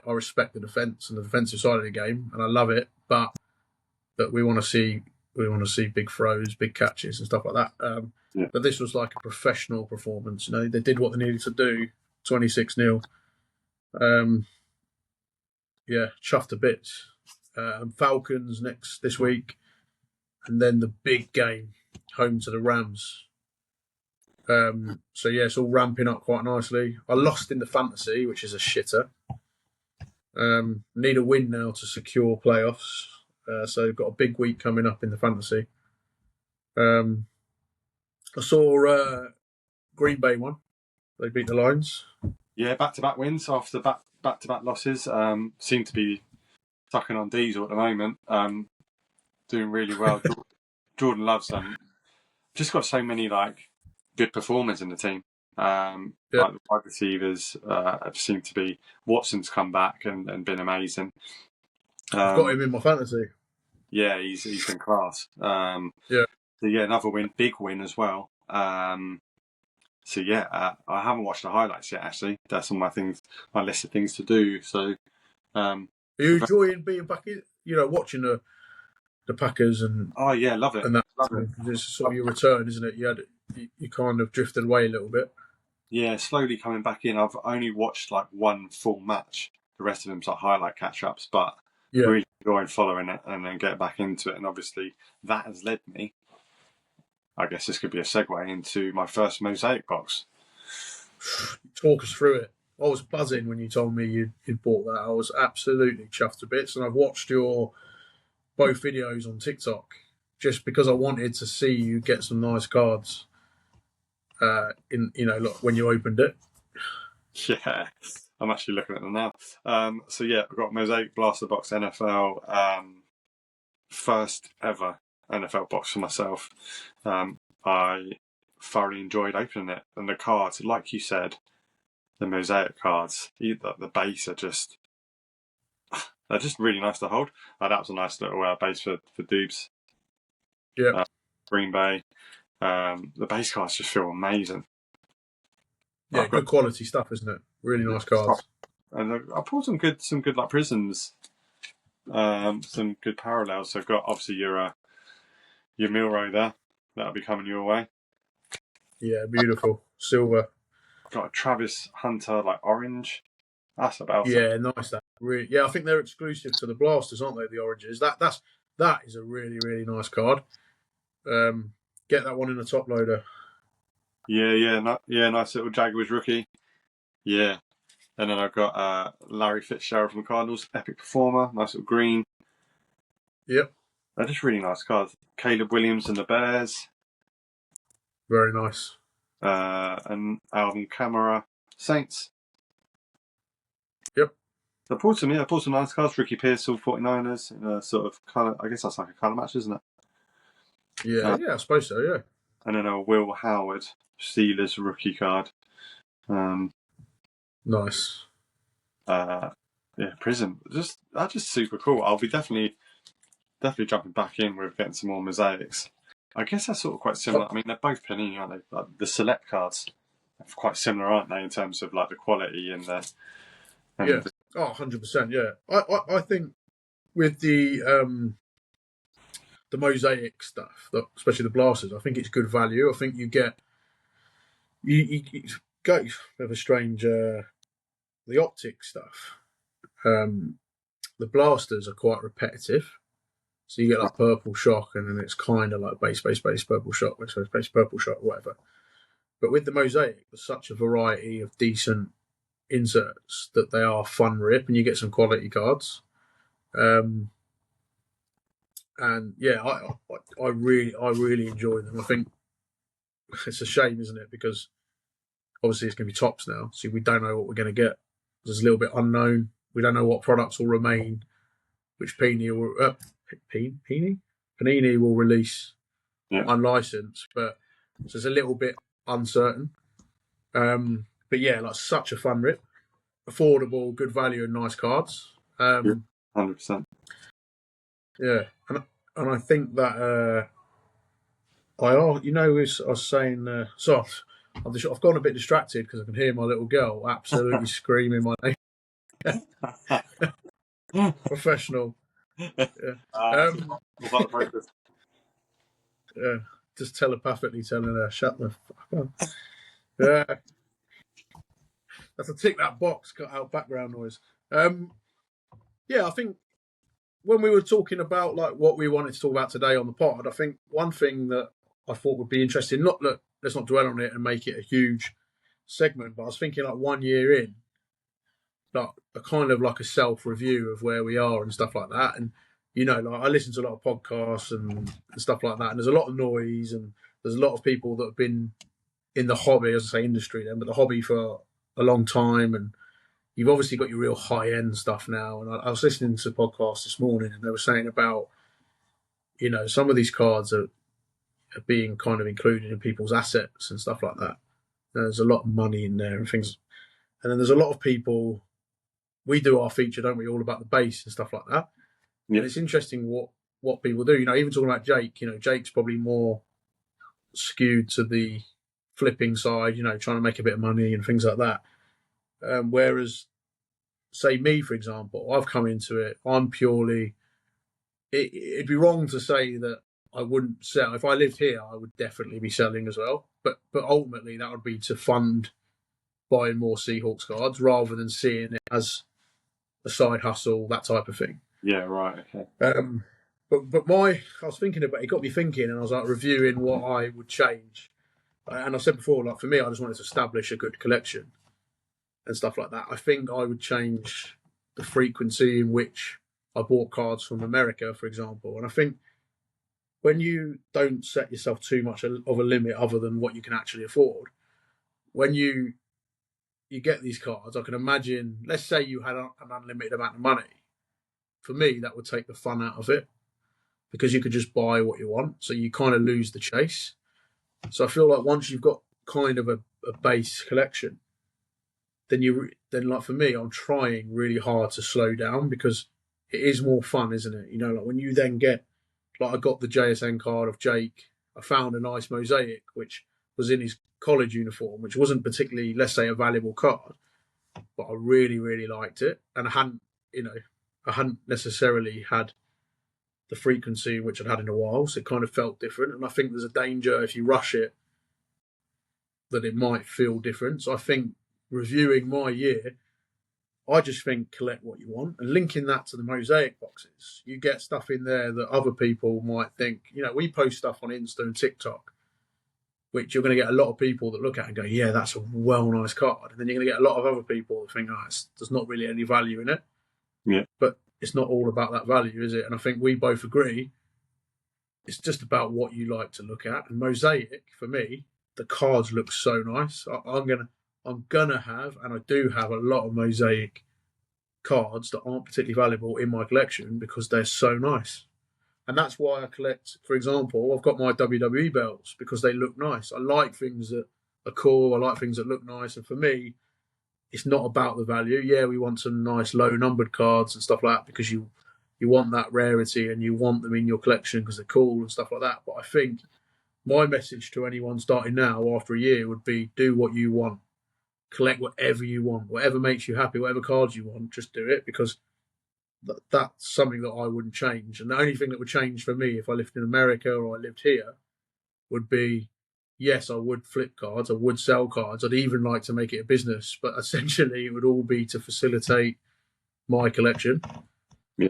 respect the defense and the defensive side of the game, and I love it. But we want to see big throws, big catches, and stuff like that. But this was like a professional performance. They did what they needed to do. 26-0. Chuffed to bits. Falcons this week, and then the big game home to the Rams. It's all ramping up quite nicely. I lost in the fantasy, which is a shitter. Need a win now to secure playoffs. So we've got a big week coming up in the fantasy. I saw Green Bay won. They beat the Lions. Yeah, back-to-back wins after back-to-back losses. Seem to be sucking on diesel at the moment. Doing really well. Jordan loves them. Just got so many like good performers in the team. Yeah, Like the wide receivers seem to be. Watson's come back and been amazing. I've got Um, him in my fantasy. yeah, he's been class. Yeah, So yeah, another win, big win as well. So yeah, I haven't watched the highlights yet. Actually, that's on my list of things to do. So are you enjoying being back in? Watching the Packers oh yeah, love it, and that. love it. This is sort of your return, isn't it? You kind of drifted away a little bit. Yeah, slowly coming back in. I've only watched like one full match. The rest of them's like highlight catch-ups, but Yeah, really enjoying following it and then get back into it. And obviously that has led me. I guess this could be a segue into my first Mosaic box. talk us through it. I was buzzing when you told me you'd bought that. I was absolutely chuffed to bits, and I've watched your both videos on TikTok just because I wanted to see you get some nice cards. Look, when you opened it. Yeah, I'm actually looking at them now. So yeah, I've got Mosaic Blaster Box NFL, first ever NFL box for myself. I thoroughly enjoyed opening it, and the cards, like you said, the Mosaic cards, the base are just they're just really nice to hold. That was a nice little base for Dubes. Yeah, Green Bay. The base cards just feel amazing. yeah, I've got good quality stuff, isn't it? Really nice cards. and I pulled some good like prisms, some good parallels. So I've got obviously your Milroe there. That'll be coming your way. Yeah, beautiful silver. I've got a Travis Hunter like orange. That's about it. Yeah, nice. That really. Yeah, I think they're exclusive to the Blasters, aren't they? The Oranges. That is a really really nice card. Get that one in the top loader. Yeah, nice little Jaguars rookie. Yeah, and then I've got Larry Fitzgerald from the Cardinals, epic performer, nice little green. Yep, They're just really nice cards. Caleb Williams and the Bears, very nice. and Alvin Kamara Saints. Yep. I pulled some nice cards. Ricky Pearsall, 49ers, in a sort of colour. I guess that's like a colour match, isn't it? Yeah, I suppose so. Yeah. And then a Will Howard Steelers rookie card. Nice. Yeah, Prism. That's just super cool. I'll be definitely jumping back in with getting some more mosaics. I guess they're sort of quite similar. I mean, they're both Panini, aren't they? Like the select cards are quite similar, aren't they, in terms of like the quality and the. Yeah. 100%. Yeah. I think with the mosaic stuff, especially the blasters, I think it's good value. I think you get you go a bit of a strange the optic stuff. The blasters are quite repetitive. So you get like purple shock, and then it's kind of like base, purple shock, base, purple shock, whatever. But with the mosaic, there's such a variety of decent inserts that they are fun rip, and you get some quality cards. And yeah, I really enjoy them. I think it's a shame, isn't it? Because obviously it's going to be tops now, so we don't know what we're going to get. There's a little bit unknown. We don't know what products will remain, which Panini will release unlicensed, but so it's a little bit uncertain. But yeah, like such a fun rip, affordable, good value, and nice cards. 100%. Yeah, and I think that I was saying. So I've gone a bit distracted because I can hear my little girl absolutely screaming my name. Professional. Yeah. Yeah. Just telepathically telling her, shut the fuck up. Yeah. Have to tick that box, cut out background noise. Yeah, I think when we were talking about like what we wanted to talk about today on the pod, I think one thing that I thought would be interesting, let's not dwell on it and make it a huge segment, but I was thinking like 1 year in, like a kind of like a self-review of where we are and stuff like that. And like I listen to a lot of podcasts and stuff like that, and there's a lot of noise, and there's a lot of people that have been in the hobby, as I say, industry then, but the hobby for a long time, and you've obviously got your real high end stuff now. And I was listening to a podcast this morning, and they were saying about, some of these cards are being kind of included in people's assets and stuff like that. There's a lot of money in there and things. And then there's a lot of people. We do our feature, don't we? All about the base and stuff like that. Yeah. And it's interesting what people do. Even talking about Jake. Jake's probably more skewed to the flipping side. Trying to make a bit of money and things like that. Whereas, say me, for example, I've come into it. I'm purely. It'd be wrong to say that I wouldn't sell. If I lived here, I would definitely be selling as well. But ultimately, that would be to fund buying more Seahawks cards rather than seeing it as a side hustle, that type of thing. Yeah, right. Okay. But I was thinking about it. Got me thinking, and I was like reviewing what I would change. And I said before, like for me, I just wanted to establish a good collection and stuff like that. I think I would change the frequency in which I bought cards from America, for example. And I think when you don't set yourself too much of a limit other than what you can actually afford, when you get these cards, I can imagine, let's say you had an unlimited amount of money. For me, that would take the fun out of it because you could just buy what you want. So you kind of lose the chase. So I feel like once you've got kind of a base collection, then like for me, I'm trying really hard to slow down because it is more fun, isn't it? Like when you then get, like I got the JSN card of Jake. I found a nice Mosaic, which was in his college uniform, which wasn't particularly, let's say, a valuable card, but I really, really liked it. And I hadn't necessarily had the frequency which I'd had in a while, so it kind of felt different. And I think there's a danger if you rush it that it might feel different. So I think reviewing my year, I just think collect what you want and linking that to the Mosaic boxes. You get stuff in there that other people might think, we post stuff on Insta and TikTok, which you're going to get a lot of people that look at and go, yeah, that's a nice card. And then you're going to get a lot of other people that think, there's not really any value in it. Yeah. But it's not all about that value, is it? And I think we both agree it's just about what you like to look at. And Mosaic, for me, the cards look so nice. I'm gonna have, and I do have a lot of Mosaic cards that aren't particularly valuable in my collection because they're so nice. And that's why I collect, for example, I've got my WWE belts because they look nice. I like things that are cool. I like things that look nice. And for me, it's not about the value. Yeah, we want some nice low numbered cards and stuff like that because you want that rarity and you want them in your collection because they're cool and stuff like that. But I think my message to anyone starting now after a year would be do what you want. Collect whatever you want, whatever makes you happy, whatever cards you want, just do it because that's something that I wouldn't change. And the only thing that would change for me if I lived in America or I lived here would be, yes, I would flip cards, I would sell cards, I'd even like to make it a business, but essentially it would all be to facilitate my collection,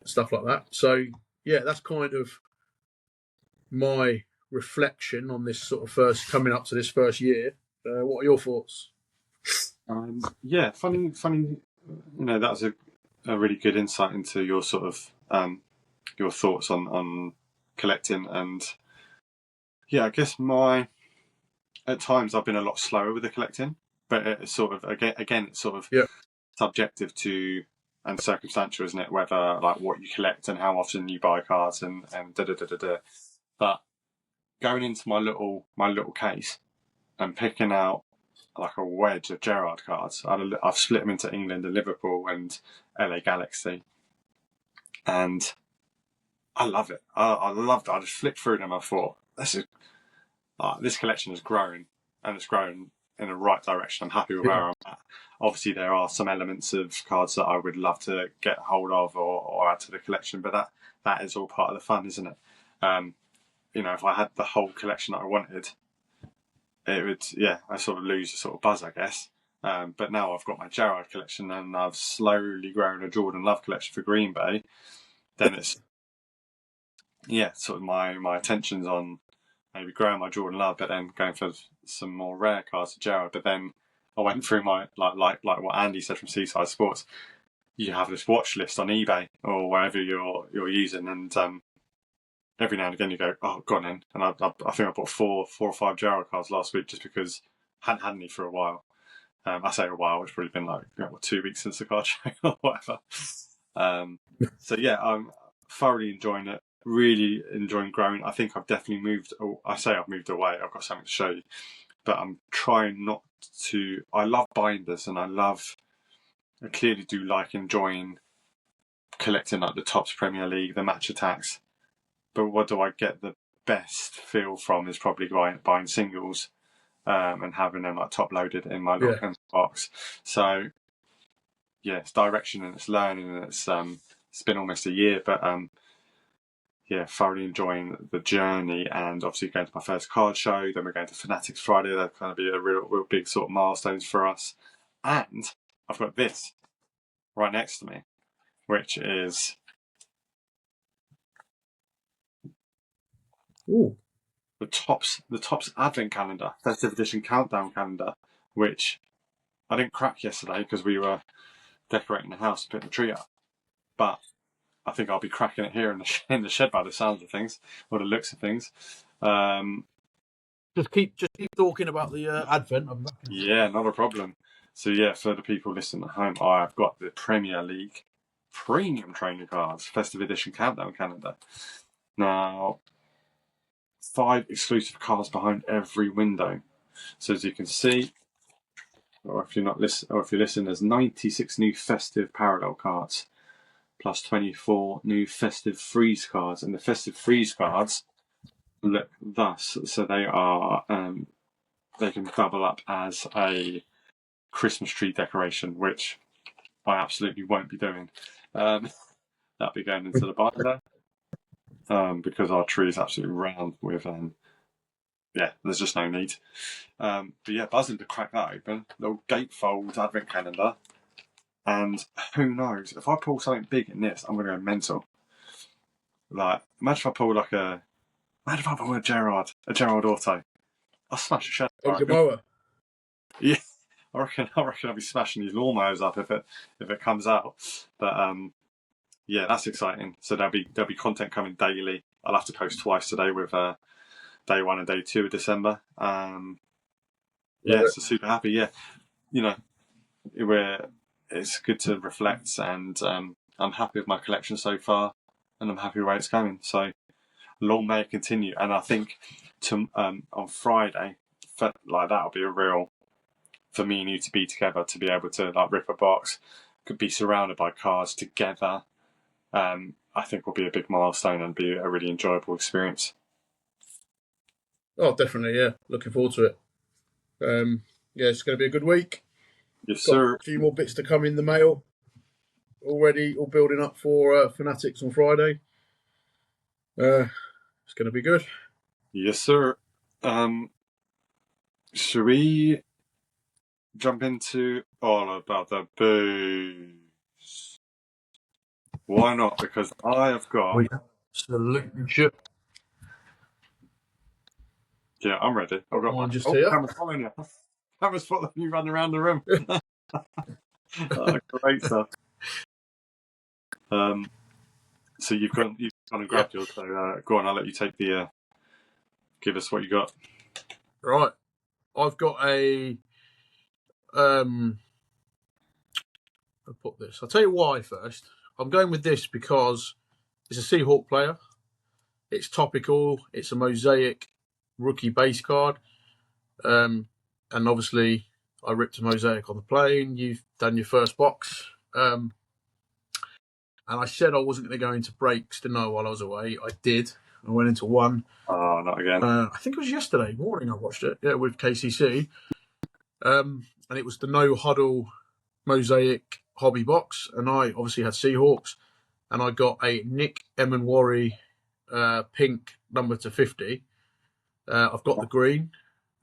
stuff like that. So, yeah, that's kind of my reflection on this sort of coming up to this first year. What are your thoughts? Yeah, funny. That's a really good insight into your sort of your thoughts on collecting, and yeah, I guess at times I've been a lot slower with the collecting, but it's sort of again it's sort of subjective to and circumstantial, isn't it? Whether like what you collect and how often you buy cards and da da da da da. But going into my little case and picking out like a wedge of Gerrard cards. I've split them into England and Liverpool and LA Galaxy, and I love it. I loved it. I just flipped through them. I thought this collection has grown, and it's grown in the right direction. I'm happy with where I'm at. Obviously, there are some elements of cards that I would love to get hold of or add to the collection, but that is all part of the fun, isn't it? If I had the whole collection that I wanted, it would, I sort of lose a sort of buzz, I guess. But now I've got my Gerrard collection and I've slowly grown a Jordan Love collection for Green Bay. Then it's, sort of my attention's on maybe growing my Jordan Love, but then going for some more rare cards to Gerrard. But then I went through my, like what Andy said from Seaside Sports, you have this watch list on eBay or wherever you're using, and every now and again you go, oh, go on in. And I think I bought four or five Gerrard cards last week just because I hadn't had any for a while. I say a while, it's probably been like 2 weeks since the card show or whatever. So yeah, I'm thoroughly enjoying it. Really enjoying growing. I think I've definitely moved. I say I've moved away. I've got something to show you, but I'm trying not to. I love binders, and I clearly do like enjoying collecting like the Topps Premier League, the match attacks. But what do I get the best feel from is probably buying singles, and having them like top loaded in my little pencil box. So yeah, it's direction and it's learning, and it's been almost a year, but yeah, thoroughly enjoying the journey, and obviously going to my first card show. Then we're going to Fanatics Friday. That's going to be a real big sort of milestones for us. And I've got this right next to me, which is the Topps Advent calendar, festive edition countdown calendar, which I didn't crack yesterday because we were decorating the house, putting the tree up. But I think I'll be cracking it here in the shed by the sounds of things, or the looks of things. Just keep talking about the Advent. Yeah, not a problem. So yeah, for the people listening at home, I've got the Premier League premium trainer cards, festive edition countdown calendar. Now, 5 exclusive cards behind every window. So as you can see, or if you're listening, there's 96 new festive parallel cards, plus 24 new festive freeze cards, and the festive freeze cards look thus. So they are they can double up as a Christmas tree decoration, which I absolutely won't be doing. That'll be going into the binder because our tree is absolutely round with. Yeah, there's just no need. But yeah, buzzing to crack that open. Little gatefold advent calendar. And who knows, if I pull something big in this, I'm going to go mental. Like, imagine if I pull a Gerard Auto. I'll smash a shed. Yeah, I reckon I'll be smashing these lawnmowers up if it comes out. But yeah, that's exciting. So there'll be content coming daily. I'll have to post twice today with day 1 and day 2 of December. Yeah, so super happy. Yeah, you know, it's good to reflect, and I'm happy with my collection so far, and I'm happy where it's going. So long may it continue. And I think on Friday, like that'll be a real, for me and you to be together, to be able to like rip a box, could be surrounded by cards together. I think will be a big milestone and be a really enjoyable experience. Oh, definitely, yeah. Looking forward to it. Yeah, it's going to be a good week. Yes, sir. A few more bits to come in the mail. Already all building up for Fanatics on Friday. It's going to be good. Yes, sir. Should we jump into all about the booze? Why not? Because I have got. We absolutely should. Yeah, I'm ready. I've got one just here. Camera's following you. Camera's following you running around the room. Great stuff. So you've gone and grabbed yours. So go on, I'll let you take the. Give us what you got. Right, I've got a. I'll put this. I'll tell you why first. I'm going with this because it's a Seahawk player. It's topical. It's a Mosaic rookie base card. And obviously, I ripped a Mosaic on the plane. You've done your first box. And I said I wasn't going to go into breaks, didn't I, while I was away? I did. I went into one. Oh, not again. I think it was yesterday morning I watched it, yeah, with KCC. And it was the No Huddle Mosaic hobby box. And I obviously had Seahawks. And I got a Nick Emenwari pink number to 50. I've got the green.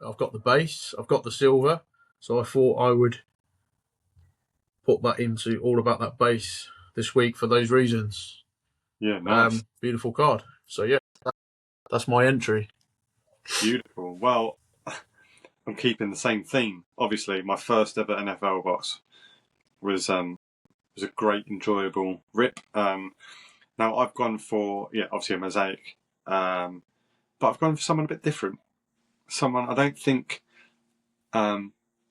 I've got the base. I've got the silver. So I thought I would put that into all about that base this week for those reasons. Yeah, nice. Beautiful card. So yeah, that's my entry. Beautiful. Well, I'm keeping the same theme. Obviously, my first ever NFL box was a great, enjoyable rip. Now I've gone for obviously a Mosaic, but I've gone for someone a bit different. Someone I don't think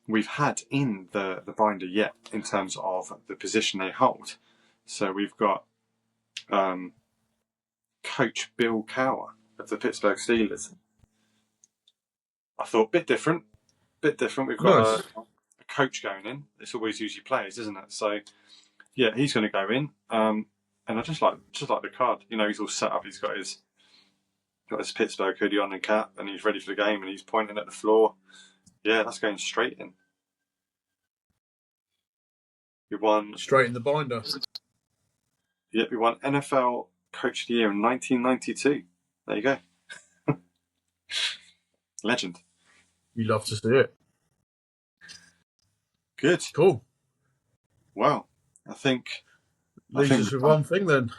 we've had in the binder yet in terms of the position they hold. So we've got Coach Bill Cowher of the Pittsburgh Steelers. I thought bit different. We've got Nice. a coach going in. It's always usually players, isn't it? So yeah, he's going to go in. And I just like the card. You know, he's all set up. He's got his Pittsburgh hoodie on and cap, and he's ready for the game, and he's pointing at the floor. Yeah, that's going straight in. We won Straight in the binder. Yep, we won NFL Coach of the Year in 1992. There you go. Legend. You love to see it. Good. Cool. Well, I think leaves us with one thing then.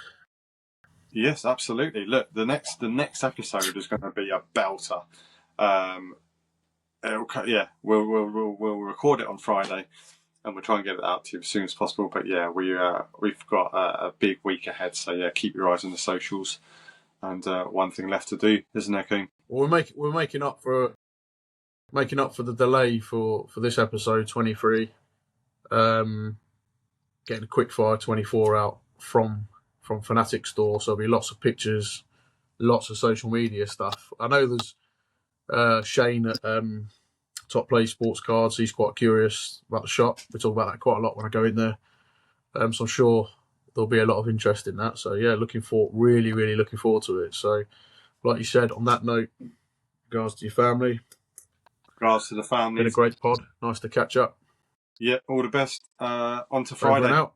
Yes, absolutely. Look, the next episode is going to be a belter. We'll record it on Friday, and we'll try and get it out to you as soon as possible. But yeah, we've got a big week ahead, so yeah, keep your eyes on the socials. And one thing left to do, isn't there, Coon? Well, we're making up for the delay for this episode 23. Getting a quickfire 24 out from Fanatics store, so there'll be lots of pictures, lots of social media stuff. I know there's Shane at Top Play Sports Cards. He's quite curious about the shop. We talk about that quite a lot when I go in there. So I'm sure there'll be a lot of interest in that. So yeah, really looking forward to it. So like you said, on that note, regards to your family. Regards to the family. Been a great pod. Nice to catch up. Yeah, all the best. On to Friday. Over and out.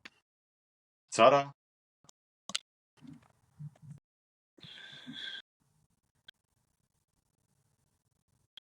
Ta-da.